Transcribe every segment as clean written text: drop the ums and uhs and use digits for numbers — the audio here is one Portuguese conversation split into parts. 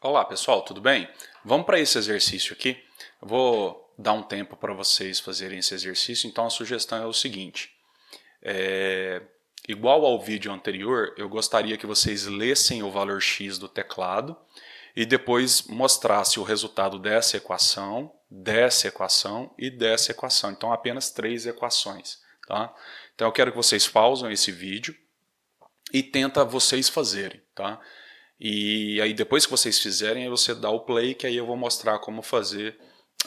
Olá pessoal, tudo bem? Vamos para esse exercício aqui. Eu vou dar um tempo para vocês fazerem esse exercício, então a sugestão é o seguinte. Igual ao vídeo anterior, eu gostaria que vocês lessem o valor x do teclado e depois mostrasse o resultado dessa equação e dessa equação. Então apenas 3 equações. Tá? Então eu quero que vocês pausem esse vídeo e tenta vocês fazerem. Tá? E aí depois que vocês fizerem, você dá o play, que aí eu vou mostrar como fazer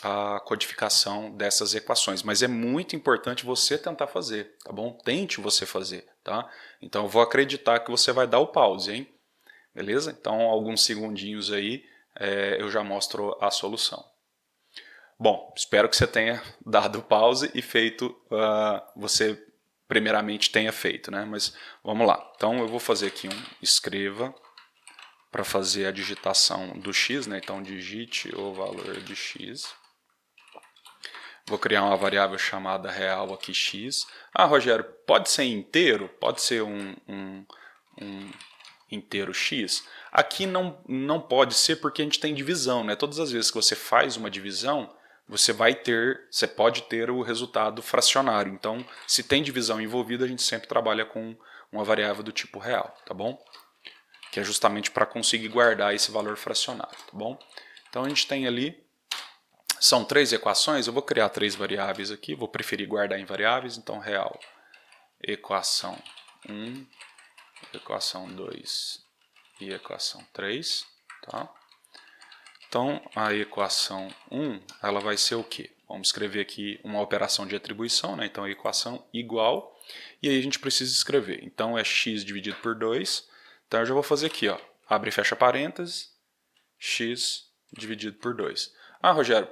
a codificação dessas equações. Mas é muito importante você tentar fazer, tá bom? Tente você fazer, tá? Então eu vou acreditar que você vai dar o pause, hein? Beleza? Então alguns segundinhos aí eu já mostro a solução. Bom, espero que você tenha dado pause e feito, você primeiramente tenha feito, né? Mas vamos lá. Então eu vou fazer aqui um escreva para fazer a digitação do x, né? Então digite o valor de x. Vou criar uma variável chamada real aqui x. Ah, Rogério, pode ser inteiro? Pode ser um inteiro x? Aqui não pode ser porque a gente tem divisão, né? Todas as vezes que você faz uma divisão, você pode ter o resultado fracionário. Então, se tem divisão envolvida, a gente sempre trabalha com uma variável do tipo real, tá bom? Que é justamente para conseguir guardar esse valor fracionário, tá bom? Então a gente tem ali, são 3 equações, eu vou criar 3 variáveis aqui, vou preferir guardar em variáveis, então real, equação 1, equação 2 e equação 3, tá? Então a equação 1, ela vai ser o quê? Vamos escrever aqui uma operação de atribuição, né? Então a equação igual, e aí a gente precisa escrever, então é x dividido por 2, então eu já vou fazer aqui, ó, abre e fecha parênteses, x dividido por 2. Ah, Rogério,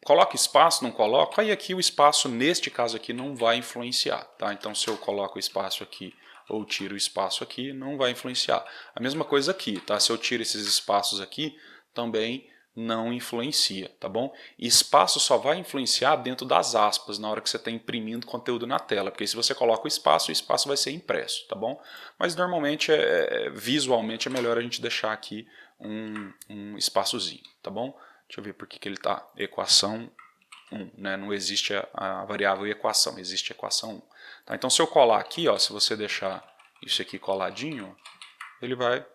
coloca espaço, não coloca? Aí aqui o espaço, neste caso aqui, não vai influenciar, tá? Então se eu coloco o espaço aqui ou tiro o espaço aqui, não vai influenciar. A mesma coisa aqui, tá? Se eu tiro esses espaços aqui, também não influencia, tá bom? E espaço só vai influenciar dentro das aspas, na hora que você está imprimindo conteúdo na tela, porque se você coloca o espaço vai ser impresso, tá bom? Mas normalmente, visualmente, é melhor a gente deixar aqui um espaçozinho, tá bom? Deixa eu ver por que ele está equação 1, né? Não existe a variável equação, existe equação 1. Tá? Então se eu colar aqui, ó, se você deixar isso aqui coladinho, ele vai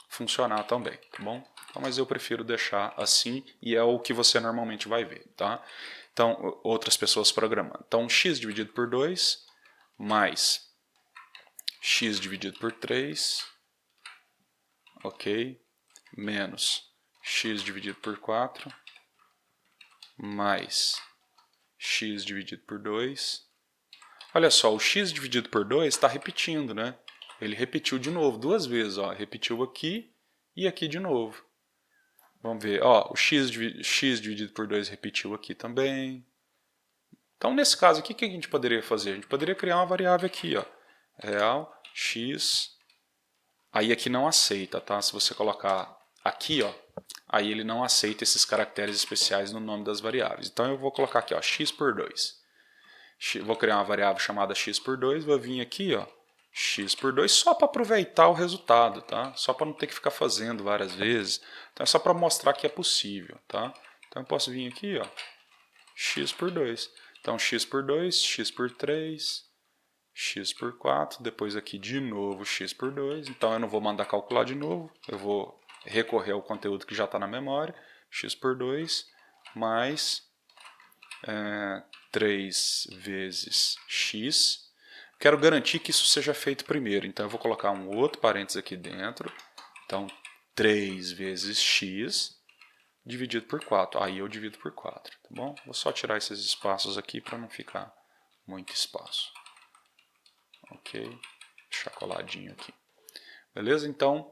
funcionar também, tá bom? Então, mas eu prefiro deixar assim e é o que você normalmente vai ver, tá? Então, outras pessoas programando. Então, x dividido por 2 mais x dividido por 3, ok, menos x dividido por 4 mais x dividido por 2. Olha só, o x dividido por 2 está repetindo, né? Ele repetiu de novo, 2 vezes, ó, repetiu aqui e aqui de novo. Vamos ver, ó, o x dividido por 2 repetiu aqui também. Então, nesse caso aqui, o que a gente poderia fazer? A gente poderia criar uma variável aqui, ó, real x. Aí aqui não aceita, tá? Se você colocar aqui, ó, aí ele não aceita esses caracteres especiais no nome das variáveis. Então eu vou colocar aqui, ó, x por 2. Vou criar uma variável chamada x por 2, vou vir aqui, ó, x por 2, só para aproveitar o resultado, tá? Só para não ter que ficar fazendo várias vezes. Então é só para mostrar que é possível, tá? Então eu posso vir aqui, ó, x por 2. Então x por 2, x por 3, x por 4, depois aqui de novo x por 2. Então eu não vou mandar calcular de novo, eu vou recorrer ao conteúdo que já está na memória, x por 2 mais 3 vezes x. Quero garantir que isso seja feito primeiro, então eu vou colocar um outro parênteses aqui dentro. Então, 3 vezes x dividido por 4. Aí eu divido por 4, tá bom? Vou só tirar esses espaços aqui para não ficar muito espaço. Ok? Deixar coladinho aqui. Beleza? Então,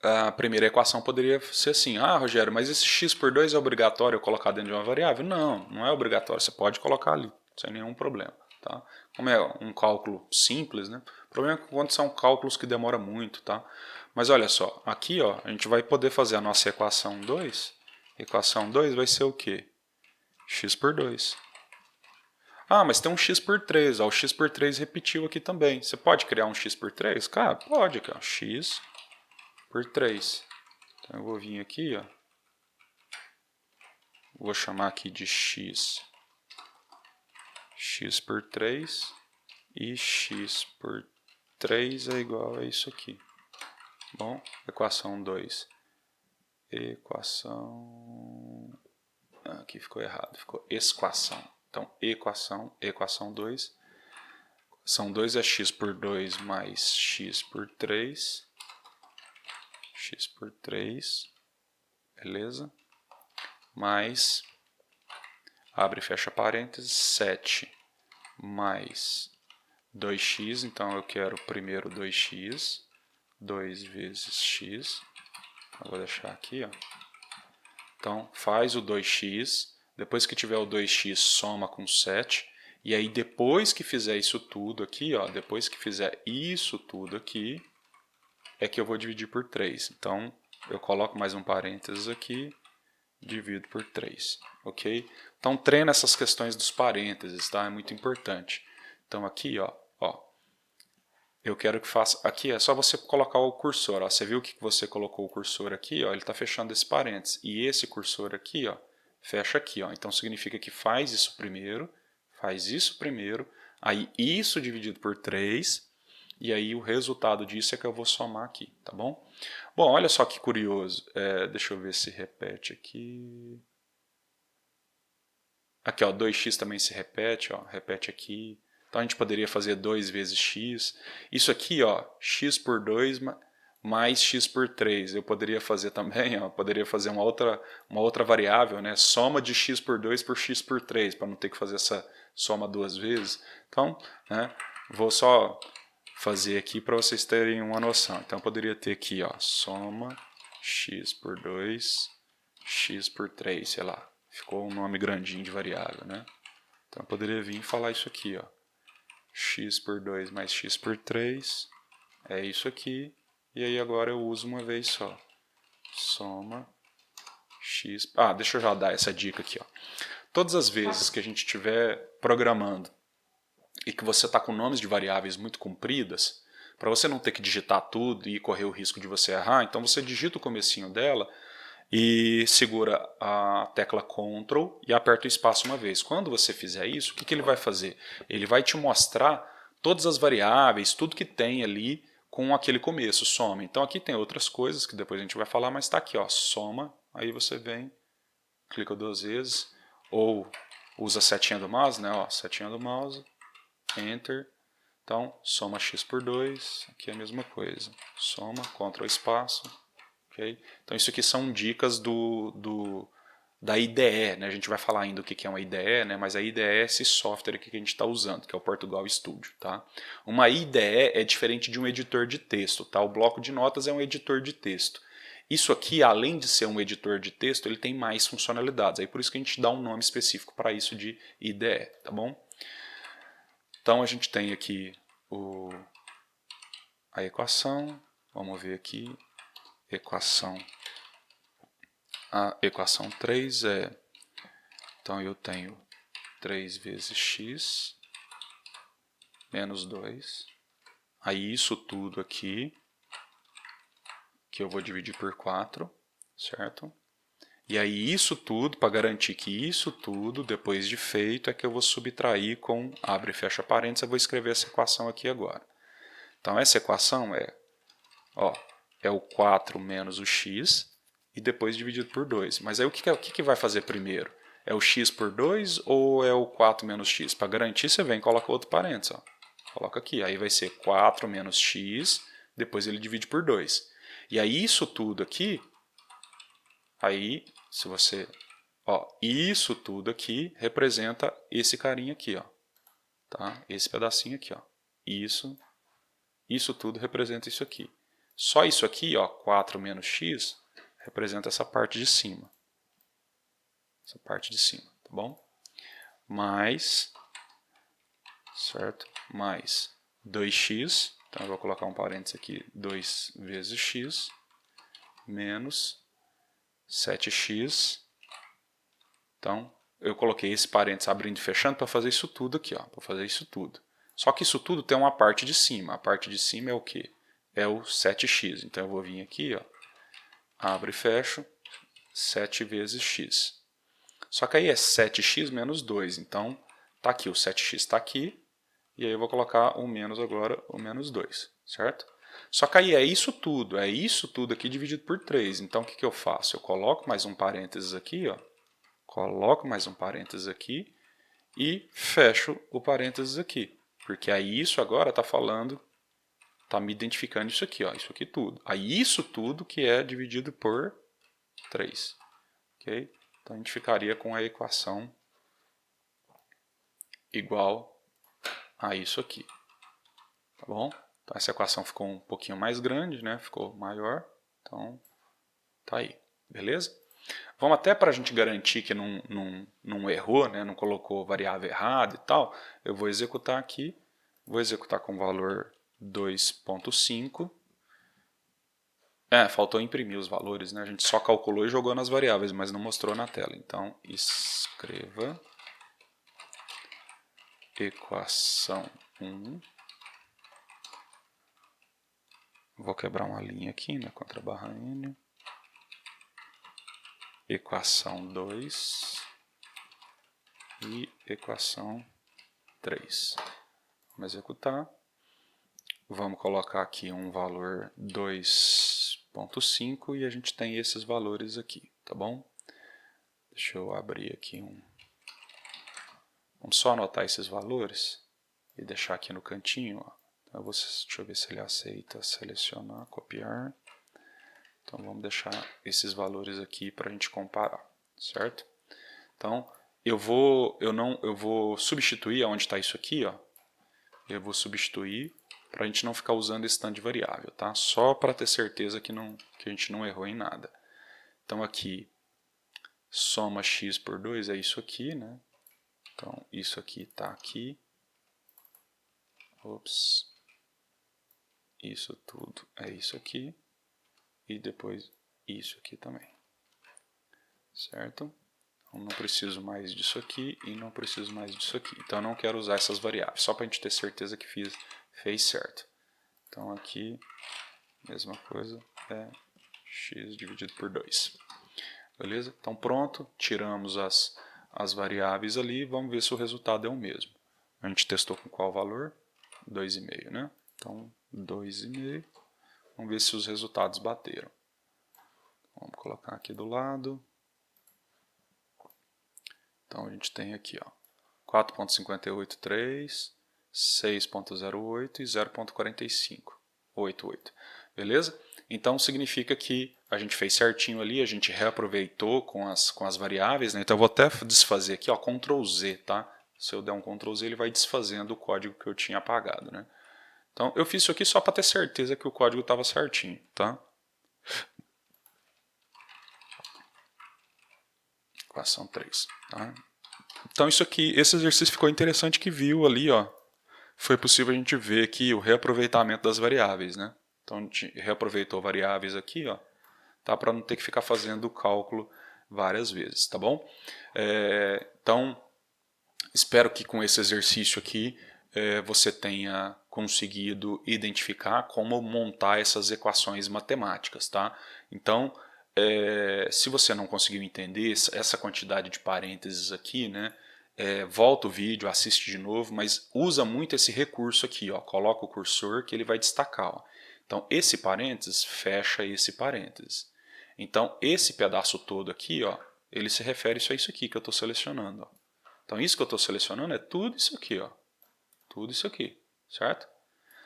a primeira equação poderia ser assim. Ah, Rogério, mas esse x por 2 é obrigatório eu colocar dentro de uma variável? Não, não é obrigatório. Você pode colocar ali, sem nenhum problema. Tá? Como é um cálculo simples, né? O problema é quando são cálculos que demoram muito. Tá? Mas olha só, aqui ó, a gente vai poder fazer a nossa equação 2. Equação 2 vai ser o quê? X por 2. Ah, mas tem um x por 3. Ó, o x por 3 repetiu aqui também. Você pode criar um x por 3? Cara, pode. Aqui, ó, x por 3. Então eu vou vir aqui, ó, vou chamar aqui de x por 3 e x por 3 é igual a isso aqui. Bom, equação 2. Equação... aqui ficou errado, ficou esquação. Então, equação 2. Equação 2 é x por 2 mais x por 3. X por 3, beleza? Mais, abre e fecha parênteses, 7 mais 2x, então eu quero primeiro 2x, 2 vezes x, eu vou deixar aqui, ó. Então faz o 2x, depois que tiver o 2x soma com 7, e aí depois que fizer isso tudo aqui, ó, depois que fizer isso tudo aqui, é que eu vou dividir por 3. Então eu coloco mais um parênteses aqui, divido por 3, ok? Então treina essas questões dos parênteses, tá? É muito importante. Então aqui, ó, eu quero que faça... aqui é só você colocar o cursor, ó. Você viu que você colocou o cursor aqui, ó, ele está fechando esse parênteses. E esse cursor aqui, ó, fecha aqui, ó. Então significa que faz isso primeiro, aí isso dividido por 3, e aí o resultado disso é que eu vou somar aqui, tá bom? Bom, olha só que curioso. Deixa eu ver se repete aqui. Aqui, ó, 2x também se repete, ó, repete aqui. Então a gente poderia fazer 2 vezes x. Isso aqui, ó, x por 2 mais x por 3. Eu poderia fazer também, ó, poderia fazer uma outra variável, né? Soma de x por 2 por x por 3, para não ter que fazer essa soma duas vezes. Então, né, vou só fazer aqui para vocês terem uma noção. Então eu poderia ter aqui, ó, soma x por 2, x por 3, sei lá. Ficou um nome grandinho de variável, né? Então eu poderia vir e falar isso aqui, ó. X por 2 mais x por 3 é isso aqui. E aí agora eu uso uma vez só. Soma x... deixa eu já dar essa dica aqui, ó. Todas as vezes que a gente estiver programando e que você está com nomes de variáveis muito compridas, para você não ter que digitar tudo e correr o risco de você errar, então você digita o comecinho dela e segura a tecla Ctrl e aperta o espaço uma vez. Quando você fizer isso, o que ele vai fazer? Ele vai te mostrar todas as variáveis, tudo que tem ali com aquele começo, soma. Então aqui tem outras coisas que depois a gente vai falar, mas está aqui, ó, soma. Aí você vem, clica 2 vezes, ou usa a setinha do mouse, né? Ó, setinha do mouse, Enter. Então, soma x por 2, aqui é a mesma coisa. Soma, Ctrl espaço. Okay? Então isso aqui são dicas da IDE, né? A gente vai falar ainda o que é uma IDE, né? Mas a IDE é esse software aqui que a gente está usando, que é o Portugal Studio. Tá? Uma IDE é diferente de um editor de texto. Tá? O bloco de notas é um editor de texto. Isso aqui, além de ser um editor de texto, ele tem mais funcionalidades. Aí por isso que a gente dá um nome específico para isso de IDE. Tá bom? Então a gente tem aqui a equação. Vamos ver aqui. A equação 3 é, então eu tenho 3 vezes x menos 2, aí isso tudo aqui, que eu vou dividir por 4, certo? E aí isso tudo, para garantir que isso tudo, depois de feito, é que eu vou subtrair com, abre e fecha parênteses, eu vou escrever essa equação aqui agora. Então essa equação é o 4 menos o x, e depois dividido por 2. Mas aí o que vai fazer primeiro? É o x por 2 ou é o 4 menos x? Para garantir, você vem e coloca outro parênteses. Ó. Coloca aqui. Aí vai ser 4 menos x, depois ele divide por 2. E aí isso tudo aqui, aí se você... isso tudo aqui representa esse carinha aqui. Ó. Tá? Esse pedacinho aqui. Ó. Isso tudo representa isso aqui. Só isso aqui, ó, 4 menos x, representa essa parte de cima. Essa parte de cima, tá bom? Mais, certo? Mais 2x, então eu vou colocar um parênteses aqui, 2 vezes x, menos 7x. Então, eu coloquei esse parênteses abrindo e fechando para fazer isso tudo aqui, ó, para fazer isso tudo. Só que isso tudo tem uma parte de cima. A parte de cima é o quê? É o 7x. Então eu vou vir aqui, ó, abro e fecho, 7 vezes x. Só que aí é 7x menos 2, então tá aqui, o 7x está aqui, e aí eu vou colocar o menos agora, o menos 2, certo? Só que aí é isso tudo aqui dividido por 3. Então o que eu faço? Eu coloco mais um parênteses aqui, ó, coloco mais um parênteses aqui e fecho o parênteses aqui. Porque aí isso agora está falando, está me identificando isso aqui, ó, isso aqui tudo. Aí isso tudo que é dividido por 3. Okay? Então a gente ficaria com a equação igual a isso aqui. Tá bom? Então essa equação ficou um pouquinho mais grande, né? Ficou maior. Então tá aí. Beleza? Vamos até para a gente garantir que não errou, né? Não colocou variável errada e tal. Eu vou executar aqui. Vou executar com valor 2.5. Faltou imprimir os valores, né? A gente só calculou e jogou nas variáveis, mas não mostrou na tela. Então, escreva equação 1. Vou quebrar uma linha aqui, né? Contra a barra N. Equação 2 e equação 3. Vamos executar. Vamos colocar aqui um valor 2.5 e a gente tem esses valores aqui, tá bom? Deixa eu abrir aqui Vamos só anotar esses valores e deixar aqui no cantinho. Ó. Então, deixa eu ver se ele aceita selecionar, copiar. Então vamos deixar esses valores aqui para a gente comparar, certo? Então eu vou substituir onde está isso aqui, ó. Eu vou substituir para a gente não ficar usando esse tanto de variável, tá? Só para ter certeza que a gente não errou em nada. Então aqui soma x por 2 é isso aqui, né? Então isso aqui está aqui. Ops. Isso tudo é isso aqui. E depois isso aqui também. Certo? Então não preciso mais disso aqui e não preciso mais disso aqui. Então eu não quero usar essas variáveis, só para a gente ter certeza que fez certo. Então aqui, mesma coisa, é x dividido por 2. Beleza? Então pronto, tiramos as variáveis ali, vamos ver se o resultado é o mesmo. A gente testou com qual valor? 2,5, né? Então 2,5. Vamos ver se os resultados bateram. Vamos colocar aqui do lado. Então a gente tem aqui, ó, 4.583, 6.08 e 0.4588. Beleza? Então significa que a gente fez certinho ali, a gente reaproveitou com as variáveis, né? Então eu vou até desfazer aqui, ó, Ctrl Z, tá? Se eu der um Ctrl Z, ele vai desfazendo o código que eu tinha apagado, né? Então eu fiz isso aqui só para ter certeza que o código estava certinho, tá? Equação 3, tá? Então isso aqui, esse exercício ficou interessante que viu ali, ó, foi possível a gente ver aqui o reaproveitamento das variáveis, né? Então a gente reaproveitou variáveis aqui, ó, tá? Para não ter que ficar fazendo o cálculo várias vezes, tá bom? Então, espero que com esse exercício aqui você tenha conseguido identificar como montar essas equações matemáticas, tá? Então, se você não conseguiu entender essa quantidade de parênteses aqui, né? Volta o vídeo, assiste de novo, mas usa muito esse recurso aqui, ó, coloca o cursor que ele vai destacar. Ó. Então, esse parênteses fecha esse parênteses. Então, esse pedaço todo aqui, ó, ele se refere a isso aqui que eu estou selecionando. Ó. Então, isso que eu estou selecionando é tudo isso aqui, ó, tudo isso aqui, certo?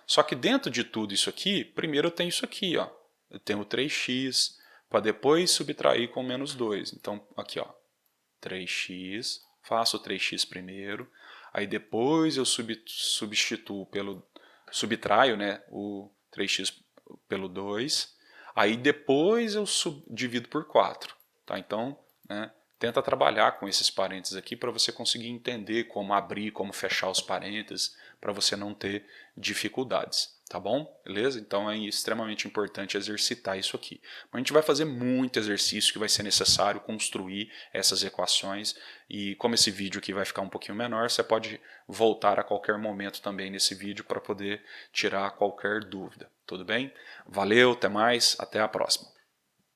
Só que dentro de tudo isso aqui, primeiro eu tenho isso aqui, ó, eu tenho o 3x, para depois subtrair com menos 2. Então, aqui, ó, 3x, faço o 3x primeiro, aí depois eu subtraio, né, o 3x pelo 2, aí depois eu divido por 4. Tá? Então, né, tenta trabalhar com esses parênteses aqui para você conseguir entender como abrir, como fechar os parênteses, para você não ter dificuldades. Tá bom? Beleza? Então é extremamente importante exercitar isso aqui. A gente vai fazer muito exercício que vai ser necessário construir essas equações e como esse vídeo aqui vai ficar um pouquinho menor, você pode voltar a qualquer momento também nesse vídeo para poder tirar qualquer dúvida. Tudo bem? Valeu, até mais, até a próxima.